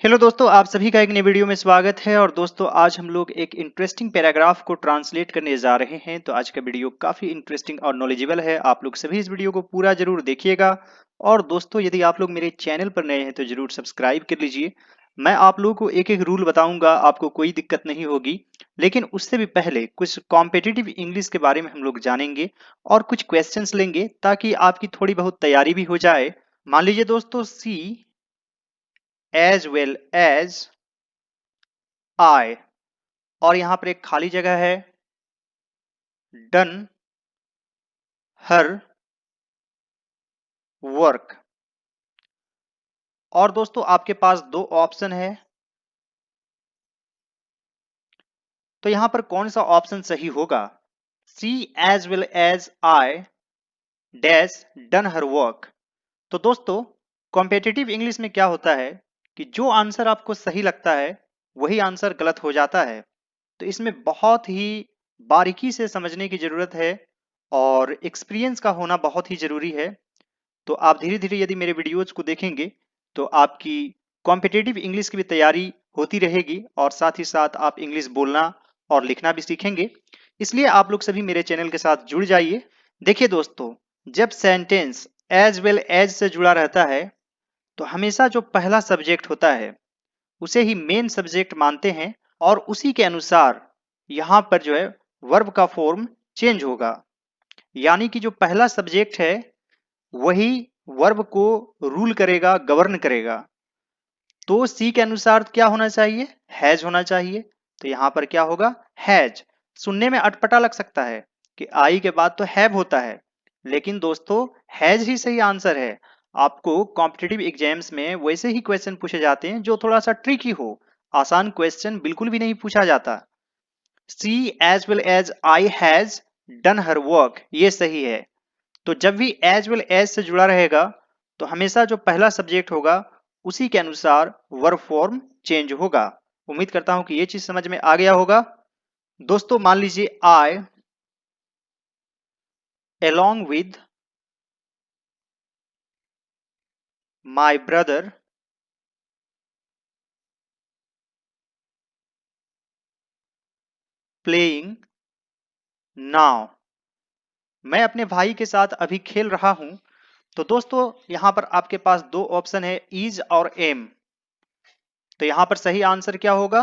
Hello दोस्तों, आप सभी का एक नई वीडियो में स्वागत है। और दोस्तों, आज हम लोग एक इंटरेस्टिंग पैराग्राफ को ट्रांसलेट करने जा रहे हैं। तो आज का वीडियो काफी इंटरेस्टिंग और नॉलेजेबल है। आप लोग सभी इस वीडियो को पूरा जरूर देखिएगा। और दोस्तों, यदि आप लोग मेरे चैनल पर नए हैं तो जरूर सब्सक्राइब कर लीजिए। मैं आप लोगों को एक एक रूल बताऊंगा, आपको कोई दिक्कत नहीं होगी। लेकिन उससे भी पहले कुछ कॉम्पिटिटिव इंग्लिश के बारे में हम लोग जानेंगे और कुछ क्वेश्चंस लेंगे ताकि आपकी थोड़ी बहुत तैयारी भी हो जाए। मान लीजिए दोस्तों, सी एज वेल एज आई, और यहां पर एक खाली जगह है। Done her work. और दोस्तों, आपके पास दो ऑप्शन है, तो यहां पर कौन सा ऑप्शन सही होगा? She as well as I dash done her work. तो दोस्तों, कॉम्पिटिटिव इंग्लिश में क्या होता है कि जो आंसर आपको सही लगता है वही आंसर गलत हो जाता है। तो इसमें बहुत ही बारीकी से समझने की जरूरत है और एक्सपीरियंस का होना बहुत ही जरूरी है। तो आप धीरे धीरे यदि मेरे वीडियोज को देखेंगे तो आपकी कॉम्पिटिटिव इंग्लिश की भी तैयारी होती रहेगी और साथ ही साथ आप इंग्लिश बोलना और लिखना भी सीखेंगे। इसलिए आप लोग सभी मेरे चैनल के साथ जुड़ जाइए। देखिए दोस्तों, जब सेंटेंस एज वेल एज से जुड़ा रहता है तो हमेशा जो पहला सब्जेक्ट होता है उसे ही मेन सब्जेक्ट मानते हैं और उसी के अनुसार यहाँ पर जो है वर्ब का फॉर्म चेंज होगा। यानी कि जो पहला सब्जेक्ट है वही वर्ब को रूल करेगा, गवर्न करेगा। तो सी के अनुसार क्या होना चाहिए? हैज होना चाहिए। तो यहां पर क्या होगा? हैज। सुनने में अटपटा लग सकता है कि आई के बाद तो हैव होता है, लेकिन दोस्तों हैज ही सही आंसर है। आपको कॉम्पिटिटिव एग्जाम्स में वैसे ही क्वेश्चन पूछे जाते हैं जो थोड़ा सा ट्रिकी हो। आसान क्वेश्चन बिल्कुल भी नहीं पूछा जाता। She as well as I has done her work, ये सही है। तो जब भी एज वेल एज से जुड़ा रहेगा तो हमेशा जो पहला सब्जेक्ट होगा उसी के अनुसार वर्ब फॉर्म चेंज होगा। उम्मीद करता हूं कि ये चीज समझ में आ गया होगा। दोस्तों, मान लीजिए आई along with my brother playing now, मैं अपने भाई के साथ अभी खेल रहा हूं। तो दोस्तों, यहां पर आपके पास दो ऑप्शन है, इज और एम। तो यहां पर सही आंसर क्या होगा?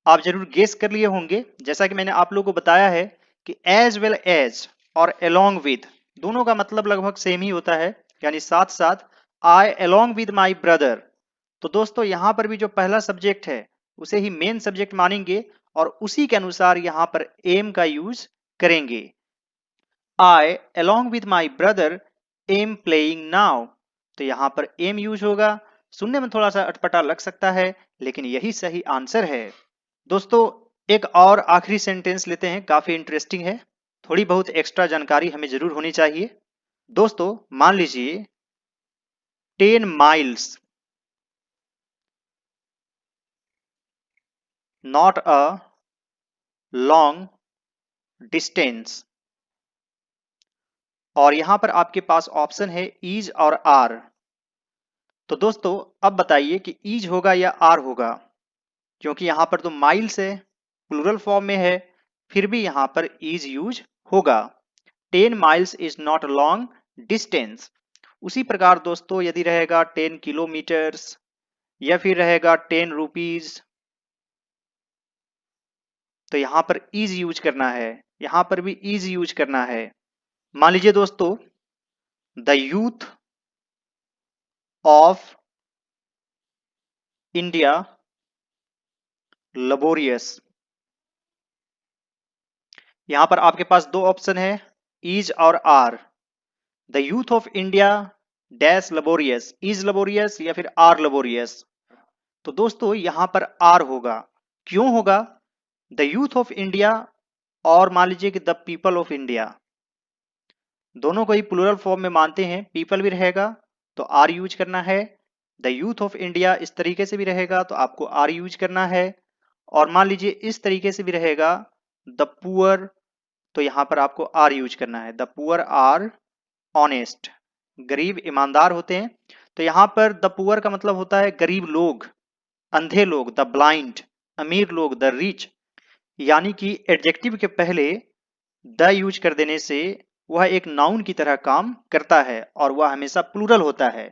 आप जरूर गेस कर लिए होंगे। जैसा कि मैंने आप लोगों को बताया है कि एज वेल एज और along with दोनों का मतलब लगभग सेम ही होता है, यानी साथ साथ। आई along with my brother। तो दोस्तों, यहां पर भी जो पहला सब्जेक्ट है उसे ही मेन सब्जेक्ट मानेंगे और उसी के अनुसार यहां पर एम का यूज करेंगे। आई along with my brother am playing now। तो यहां पर एम यूज होगा। सुनने में थोड़ा सा अटपटा लग सकता है, लेकिन यही सही आंसर है। दोस्तों, एक और आखिरी सेंटेंस लेते हैं, काफी इंटरेस्टिंग है। थोड़ी बहुत एक्स्ट्रा जानकारी हमें जरूर होनी चाहिए। दोस्तों, मान लीजिए 10 miles not a long distance. और यहां पर आपके पास ऑप्शन है इज और आर। तो दोस्तों, अब बताइए कि इज होगा या आर होगा, क्योंकि यहां पर तो माइल्स है, प्लूरल फॉर्म में है, फिर भी यहां पर इज यूज होगा। 10 miles is not long distance. उसी प्रकार दोस्तों, यदि रहेगा 10 किलोमीटर्स या फिर रहेगा 10 रुपीज, तो यहां पर इज यूज करना है। यहां पर भी इज यूज करना है। मान लीजिए दोस्तों, the youth of India laborious. यहां पर आपके पास दो ऑप्शन है, इज और are. The youth of India dash laborious, is laborious या फिर आर लबोरियस। तो दोस्तों, यहां पर आर होगा। क्यों होगा? द यूथ ऑफ इंडिया और मान लीजिए कि द पीपल ऑफ इंडिया, दोनों को ही प्लूरल फॉर्म में मानते हैं। पीपल भी रहेगा तो आर यूज करना है। द यूथ ऑफ इंडिया इस तरीके से भी रहेगा तो आपको आर यूज करना है। और मान लीजिए इस तरीके से भी रहेगा, द पुअर, तो यहां पर आपको आर यूज करना है। द पुअर आर ऑनेस्ट, गरीब ईमानदार होते हैं। तो यहां पर द पुअर का मतलब होता है गरीब लोग। अंधे लोग, द ब्लाइंड, अमीर लोग, द रिच, यानी कि एडजेक्टिव के पहले द यूज कर देने से वह एक नाउन की तरह काम करता है और वह हमेशा प्लूरल होता है।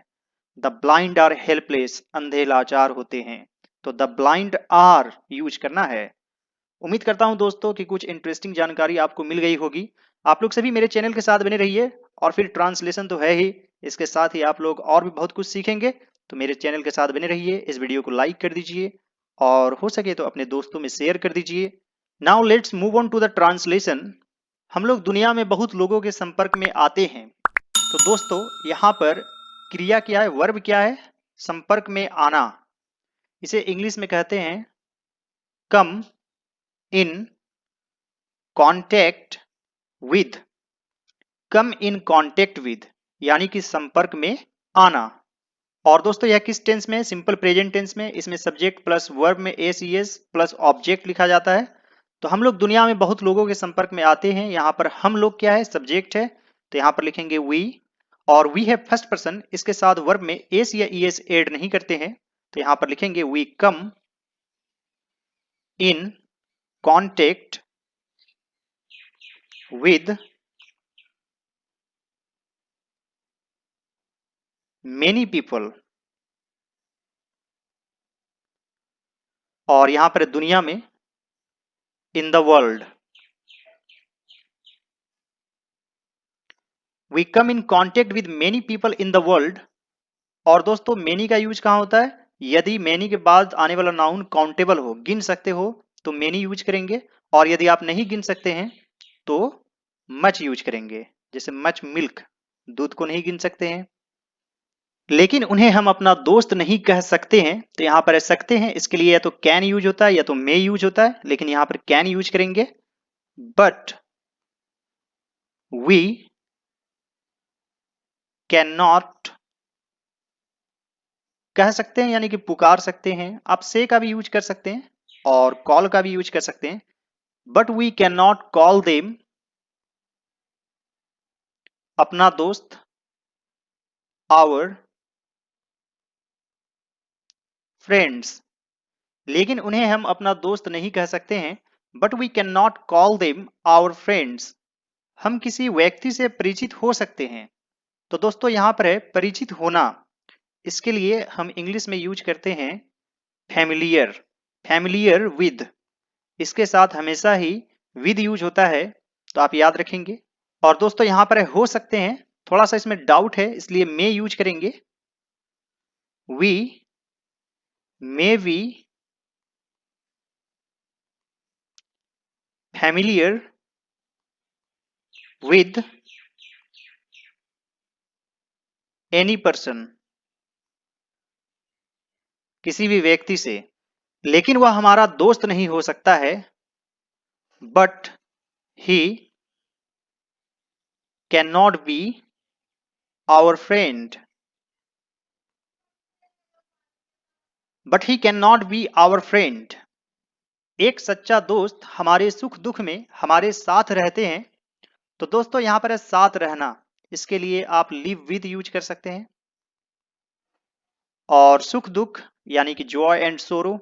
द ब्लाइंड आर हेल्पलेस, अंधे लाचार होते हैं, तो द ब्लाइंड आर यूज करना है। उम्मीद करता हूं दोस्तों कि कुछ इंटरेस्टिंग जानकारी आपको मिल गई होगी। आप लोग सभी मेरे चैनल के साथ बने रहिए और फिर ट्रांसलेशन तो है ही, इसके साथ ही आप लोग और भी बहुत कुछ सीखेंगे। तो मेरे चैनल के साथ बने रहिए, इस वीडियो को लाइक कर दीजिए और हो सके तो अपने दोस्तों में शेयर कर दीजिए। Now let's move on to the translation. हम लोग दुनिया में बहुत लोगों के संपर्क में आते हैं। तो दोस्तों यहाँ पर क्रिया क्या है, वर्ब क्या है, संपर्क में आना। इसे इंग्लिश में कहते हैं come in contact with. Come in contact with यानी कि संपर्क में आना। और दोस्तों यह किस टेंस में है, सिंपल प्रेजेंट टेंस में। इसमें सब्जेक्ट प्लस वर्ब में S E S plus object लिखा जाता है। तो हम लोग दुनिया में बहुत लोगों के संपर्क में आते हैं, यहाँ पर हम लोग क्या है, सब्जेक्ट है, तो यहाँ पर लिखेंगे वी। और वी है फर्स्ट पर्सन, इसके साथ वर्ब में एस या ई एस एड नहीं करते हैं, तो यहाँ पर लिखेंगे we come in contact with many people. और यहाँ पर दुनिया में in the world. We come in contact with many people in the world. और दोस्तों मेनी का यूज कहाँ होता है, यदि मेनी के बाद आने वाला नाउन काउंटेबल हो, गिन सकते हो, तो मेनी यूज करेंगे। और यदि आप नहीं गिन सकते हैं तो मच यूज करेंगे। जैसे मच मिल्क, दूध को नहीं गिन सकते हैं, लेकिन उन्हें हम अपना दोस्त नहीं कह सकते हैं, तो यहाँ पर सकते हैं इसके लिए या तो कैन यूज होता है या तो मे यूज होता है, लेकिन यहाँ पर कैन यूज करेंगे। बट वी कैन नॉट, कह सकते हैं यानी कि पुकार सकते हैं। आप से का भी यूज कर सकते हैं और कॉल का भी यूज कर सकते हैं। But we can not call them, अपना दोस्त, आवर फ्रेंड्स, लेकिन उन्हें हम अपना दोस्त नहीं कह सकते हैं। But we can not call them our friends, हम किसी व्यक्ति से परिचित हो सकते हैं। तो दोस्तों यहाँ पर है परिचित होना, इसके लिए हम इंग्लिश में यूज करते हैं फैमिलियर। फैमिलियर विद, इसके साथ हमेशा ही विद यूज होता है, तो आप याद रखेंगे। और दोस्तों यहाँ पर हो सकते हैं, थोड़ा सा इसमें डाउट है इसलिए मे यूज करेंगे। We may be familiar with any person, किसी भी व्यक्ति से, लेकिन वह हमारा दोस्त नहीं हो सकता है। But he can not be our friend, but he can not be our friend. एक सच्चा दोस्त हमारे सुख दुख में हमारे साथ रहते हैं। तो दोस्तों यहाँ पर है साथ रहना, इसके लिए आप लिव विद यूज कर सकते हैं। और सुख दुख यानी कि जॉय एंड सोरो,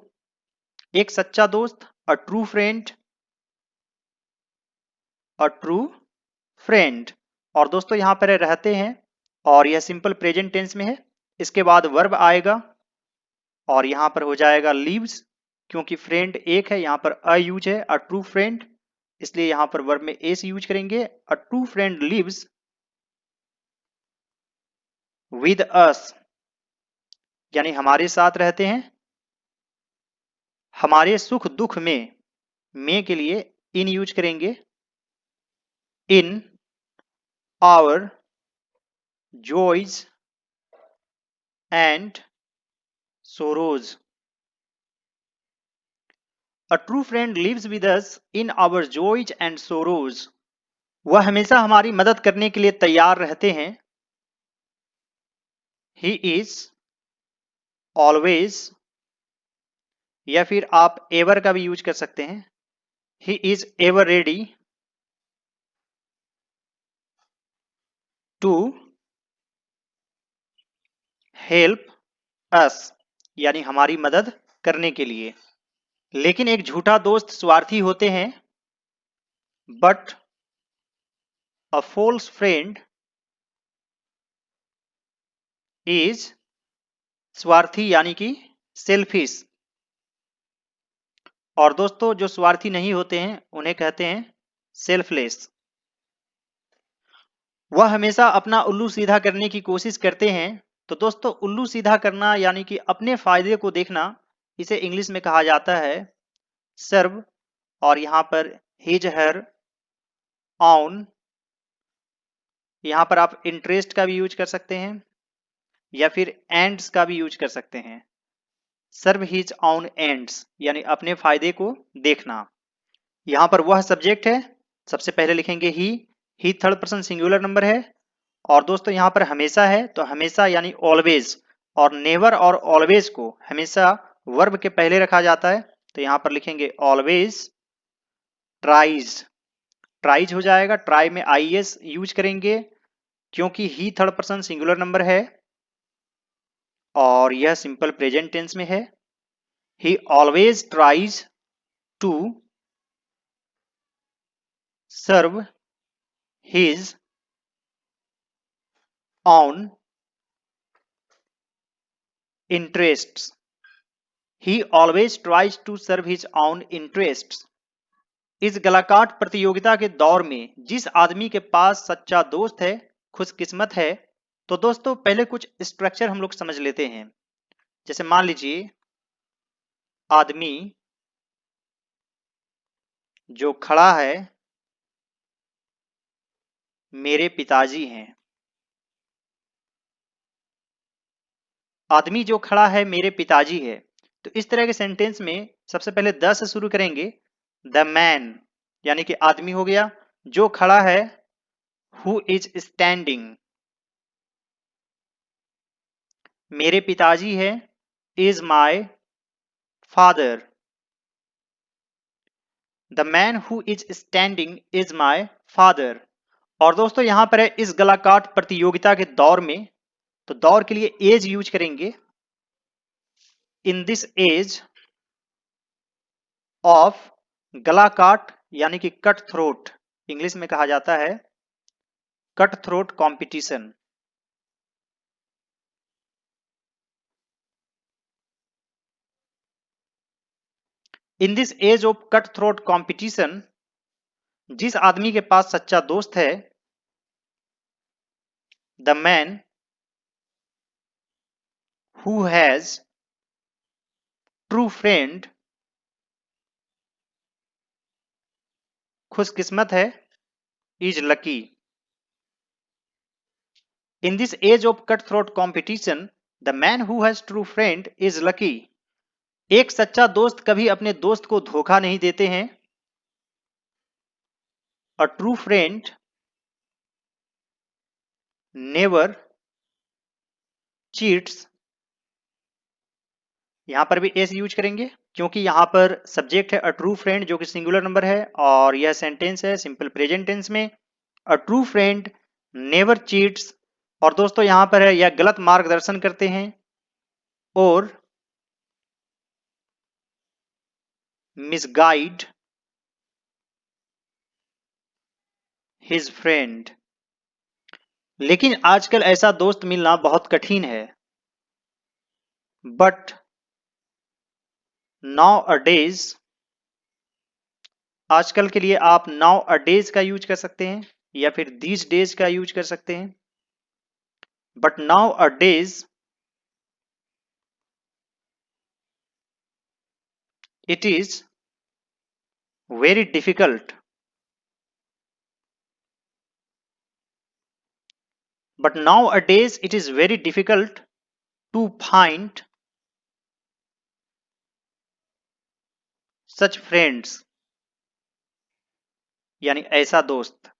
एक सच्चा दोस्त, अ ट्रू फ्रेंड, अ ट्रू फ्रेंड। और दोस्तों यहाँ पर रहते हैं और यह सिंपल प्रेजेंट टेंस में है, इसके बाद वर्ब आएगा और यहाँ पर हो जाएगा लीव्स, क्योंकि फ्रेंड एक है, यहाँ पर अ यूज है, अ ट्रू फ्रेंड, इसलिए यहाँ पर वर्ब में एस यूज करेंगे। A true friend lives with us, यानी हमारे साथ रहते हैं हमारे सुख दुख में। में के लिए इन यूज करेंगे, in our joys and sorrows. A true friend lives with us in our joys and sorrows. वह हमेशा हमारी मदद करने के लिए तैयार रहते हैं। He is always, या फिर आप ever का भी यूज कर सकते हैं। He is ever ready to help us, यानी हमारी मदद करने के लिए। लेकिन एक झूठा दोस्त स्वार्थी होते हैं, but a false friend is स्वार्थी यानी कि सेल्फिश। और दोस्तों जो स्वार्थी नहीं होते हैं उन्हें कहते हैं सेल्फलेस। वह हमेशा अपना उल्लू सीधा करने की कोशिश करते हैं। तो दोस्तों उल्लू सीधा करना यानी कि अपने फायदे को देखना, इसे इंग्लिश में कहा जाता है सर्व। और यहां पर हिज हर ऑन, यहां पर आप इंटरेस्ट का भी यूज कर सकते हैं या फिर एंड्स का भी यूज कर सकते हैं। सर्व हिज ऑन एंड्स यानी अपने फायदे को देखना। यहां पर वह सब्जेक्ट है, सबसे पहले लिखेंगे ही थर्ड पर्सन सिंगुलर नंबर है। और दोस्तों यहां पर हमेशा है, तो हमेशा यानी ऑलवेज। और नेवर और ऑलवेज को हमेशा वर्ब के पहले रखा जाता है, तो यहां पर लिखेंगे ऑलवेज ट्राइज। ट्राइज हो जाएगा, ट्राई में आईएस यूज करेंगे क्योंकि he third person singular number है और यह सिंपल प्रेजेंट टेंस में है। He always tries to serve his own interests. He always tries to serve his own interests. इस गलाकाट प्रतियोगिता के दौर में जिस आदमी के पास सच्चा दोस्त है खुशकिस्मत है। तो दोस्तों पहले कुछ स्ट्रक्चर हम लोग समझ लेते हैं। जैसे मान लीजिए आदमी जो खड़ा है मेरे पिताजी हैं। आदमी जो खड़ा है मेरे पिताजी है। तो इस तरह के सेंटेंस में सबसे पहले द से शुरू करेंगे। द मैन यानी कि आदमी हो गया जो खड़ा है, हु इज स्टैंडिंग मेरे पिताजी है, is my father. The man who is standing is my father. और दोस्तों यहां पर है इस गलाकाट प्रतियोगिता के दौर में, तो दौर के लिए एज यूज करेंगे। इन दिस एज ऑफ गलाकाट यानी कि कट थ्रोट, इंग्लिश में कहा जाता है cut throat competition. In this age of cut throat competition, जिस आदमी के पास सच्चा दोस्त है, the man who has true friend, खुशकिस्मत है, is lucky. In this age of cut throat competition the man who has true friend is lucky. एक सच्चा दोस्त कभी अपने दोस्त को धोखा नहीं देते हैं। अ ट्रू फ्रेंड नेवर चीट्स, यहां पर भी एस यूज करेंगे क्योंकि यहां पर सब्जेक्ट है अ ट्रू फ्रेंड जो कि सिंगुलर नंबर है और यह सेंटेंस है सिंपल प्रेजेंट टेंस में। अ ट्रू फ्रेंड नेवर चीट्स। और दोस्तों यहां पर है यह गलत मार्गदर्शन करते हैं और मिसगाइड हिज फ्रेंड। लेकिन आजकल ऐसा दोस्त मिलना बहुत कठिन है। बट नाउ अ डेज, आजकल के लिए आप नाउ अ डेज का यूज कर सकते हैं या फिर दीज डेज का यूज कर सकते हैं। But now a days it is very difficult, but nowadays it is very difficult to find such friends, यानी ऐसा दोस्त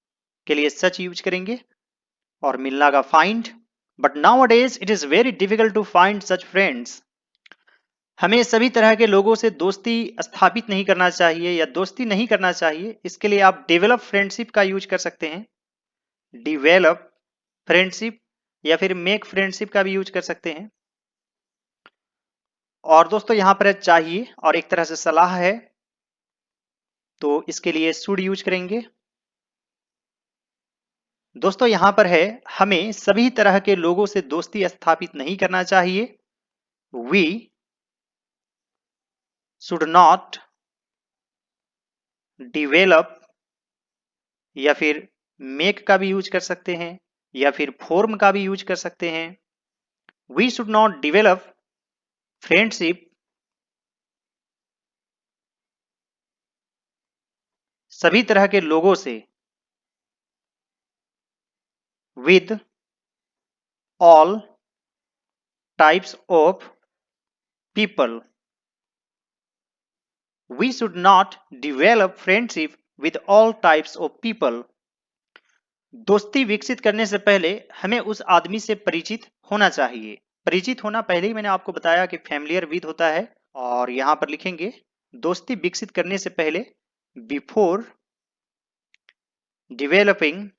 के लिए सच यूज करेंगे और मिलना का find. But nowadays it is very difficult to find such friends। हमें सभी तरह के लोगों से दोस्ती स्थापित नहीं करना चाहिए या दोस्ती नहीं करना चाहिए। इसके लिए आप डेवलप फ्रेंडशिप का यूज कर सकते हैं, डिवेलप फ्रेंडशिप या फिर मेक फ्रेंडशिप का भी यूज कर सकते हैं। और दोस्तों यहां पर चाहिए और एक तरह से सलाह है, तो इसके लिए शुड यूज करेंगे। दोस्तों यहां पर है, हमें सभी तरह के लोगों से दोस्ती स्थापित नहीं करना चाहिए। वी शुड नॉट डिवेलप, या फिर मेक का भी यूज कर सकते हैं, या फिर फॉर्म का भी यूज कर सकते हैं। We should not develop friendship सभी तरह के लोगों से with all types of people. We should not develop friendship with all types of people. दोस्ती विकसित करने से पहले हमें उस आदमी से परिचित होना चाहिए। परिचित होना पहले ही मैंने आपको बताया कि फैमिलियर विद होता है, और यहां पर लिखेंगे दोस्ती विकसित करने से पहले बिफोर डिवेलपिंग।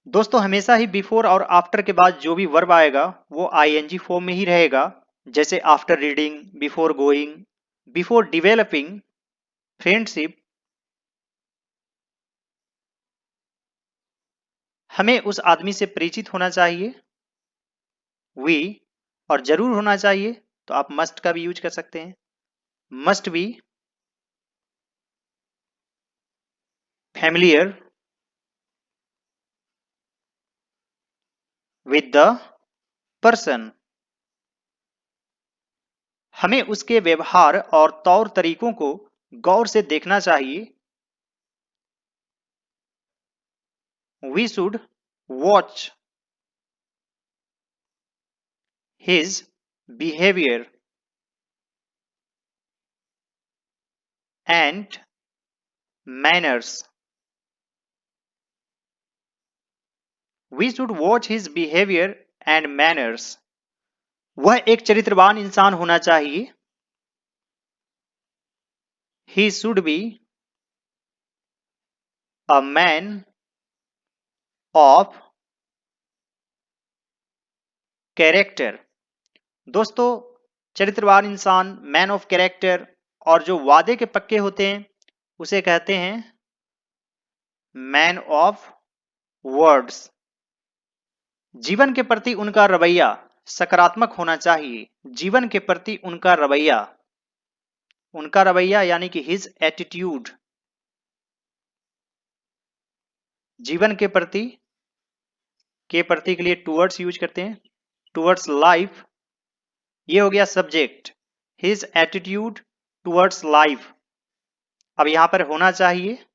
दोस्तों हमेशा ही बिफोर और आफ्टर के बाद जो भी वर्ब आएगा वो आईएनजी फॉर्म में ही रहेगा, जैसे after reading, before going. Before developing friendship, हमें उस आदमी से परिचित होना चाहिए। वी, और जरूर होना चाहिए तो आप मस्ट का भी यूज कर सकते हैं। Must be familiar with the person. हमें उसके व्यवहार और तौर तरीकों को गौर से देखना चाहिए। We should watch his behaviour and manners. We should watch his behaviour and manners. वह एक चरित्रवान इंसान होना चाहिए। He should be a man of character. दोस्तों चरित्रवान इंसान, मैन ऑफ कैरेक्टर, और जो वादे के पक्के होते हैं उसे कहते हैं मैन ऑफ वर्ड्स। जीवन के प्रति उनका रवैया सकारात्मक होना चाहिए। जीवन के प्रति उनका रवैया यानी कि हिज एटीट्यूड। जीवन के प्रति के लिए टूवर्ड्स यूज करते हैं, टूवर्ड्स लाइफ, ये हो गया subject. His attitude towards life. अब यहां पर होना चाहिए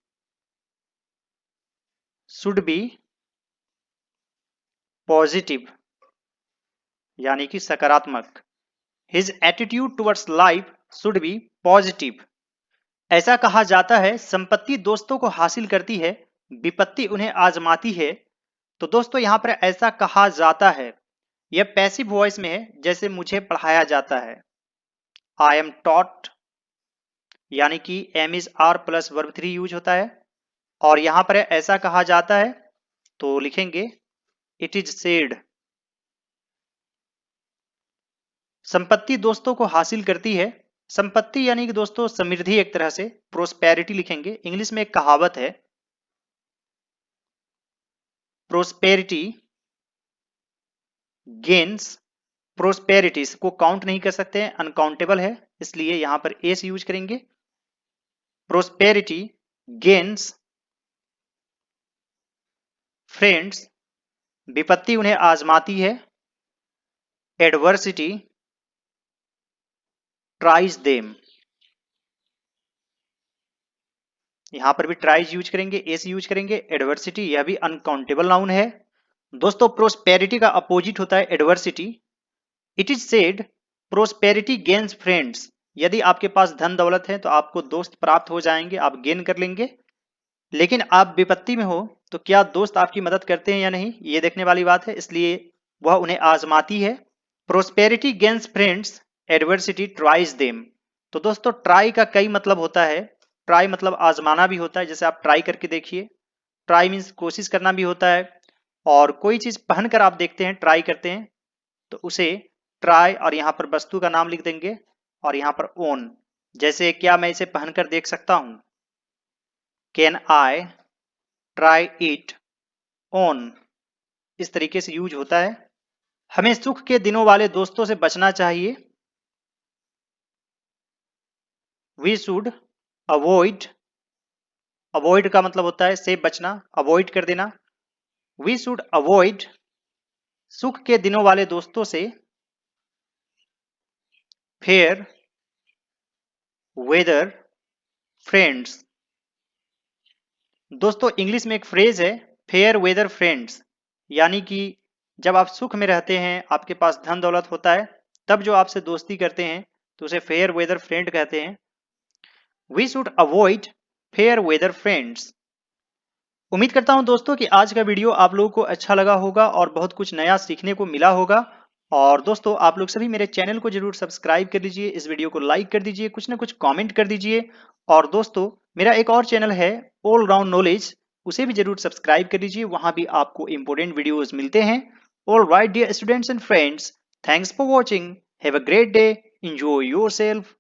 शुड बी पॉजिटिव, यानी कि सकारात्मक। His attitude towards life should be positive. ऐसा कहा जाता है संपत्ति दोस्तों को हासिल करती है, विपत्ति उन्हें आजमाती है। तो दोस्तों यहां पर ऐसा कहा जाता है, यह पैसिव वॉइस में है, जैसे मुझे पढ़ाया जाता है। आई एम टॉट, यानी कि am is are plus verb 3 use होता है। और यहां पर ऐसा कहा जाता है तो लिखेंगे इट इज सेड। संपत्ति दोस्तों को हासिल करती है। संपत्ति यानी कि दोस्तों समृद्धि, एक तरह से प्रोस्पेरिटी लिखेंगे। इंग्लिश में एक कहावत है, प्रोस्पेरिटी गेन्स प्रोस्पेरिटी। को काउंट नहीं कर सकते हैं, अनकाउंटेबल है, इसलिए यहां पर एस यूज करेंगे। प्रोस्पेरिटी गेन्स फ्रेंड्स, विपत्ति उन्हें आजमाती है। एडवर्सिटी ट्राइज देम, यहां पर भी ट्राइज यूज करेंगे, एस यूज करेंगे। एडवर्सिटी यह भी अनकाउंटेबल नाउन है। दोस्तों प्रोस्पेरिटी का अपोजिट होता है adversity. It is said prosperity gains friends. यदि आपके पास धन दौलत है तो आपको दोस्त प्राप्त हो जाएंगे, आप गेन कर लेंगे। लेकिन आप विपत्ति में हो तो क्या दोस्त आपकी मदद करते हैं या नहीं, ये देखने वाली बात है, इसलिए वह उन्हें आजमाती है। Prosperity gains friends, adversity tries them. तो दोस्तों ट्राई का कई मतलब होता है। ट्राई मतलब आजमाना भी होता है, जैसे आप ट्राई करके देखिए। ट्राई मीन्स कोशिश करना भी होता है, और कोई चीज पहनकर आप देखते हैं, ट्राई करते हैं। तो उसे ट्राई और यहाँ पर वस्तु का नाम लिख देंगे और यहाँ पर ओन। जैसे क्या मैं इसे पहनकर देख सकता हूं? Can I try it on? इस तरीके से यूज होता है। हमें सुख के दिनों वाले दोस्तों से बचना चाहिए। वी शुड अवॉइड, अवॉइड का मतलब होता है से बचना, अवॉइड कर देना। वी शुड अवॉइड सुख के दिनों वाले दोस्तों से फेयर वेदर फ्रेंड्स। दोस्तों इंग्लिश में एक फ्रेज है फेयर वेदर फ्रेंड्स, यानी कि जब आप सुख में रहते हैं, आपके पास धन दौलत होता है, तब जो आपसे दोस्ती करते हैं तो उसे फेयर वेदर फ्रेंड कहते हैं। We should avoid fair weather friends. उम्मीद करता हूं दोस्तों कि आज का वीडियो आप लोगों को अच्छा लगा होगा और बहुत कुछ नया सीखने को मिला होगा। और दोस्तों आप लोग सभी मेरे चैनल को जरूर सब्सक्राइब कर लीजिए, इस वीडियो को लाइक कर दीजिए, कुछ ना कुछ कमेंट कर दीजिए। और दोस्तों मेरा एक और चैनल है ऑल राउंड नॉलेज, उसे भी जरूर सब्सक्राइब कर लीजिए, वहां भी आपको इंपॉर्टेंट वीडियोस मिलते हैं। All right dear students and friends, thanks for watching, have a great day, enjoy yourself.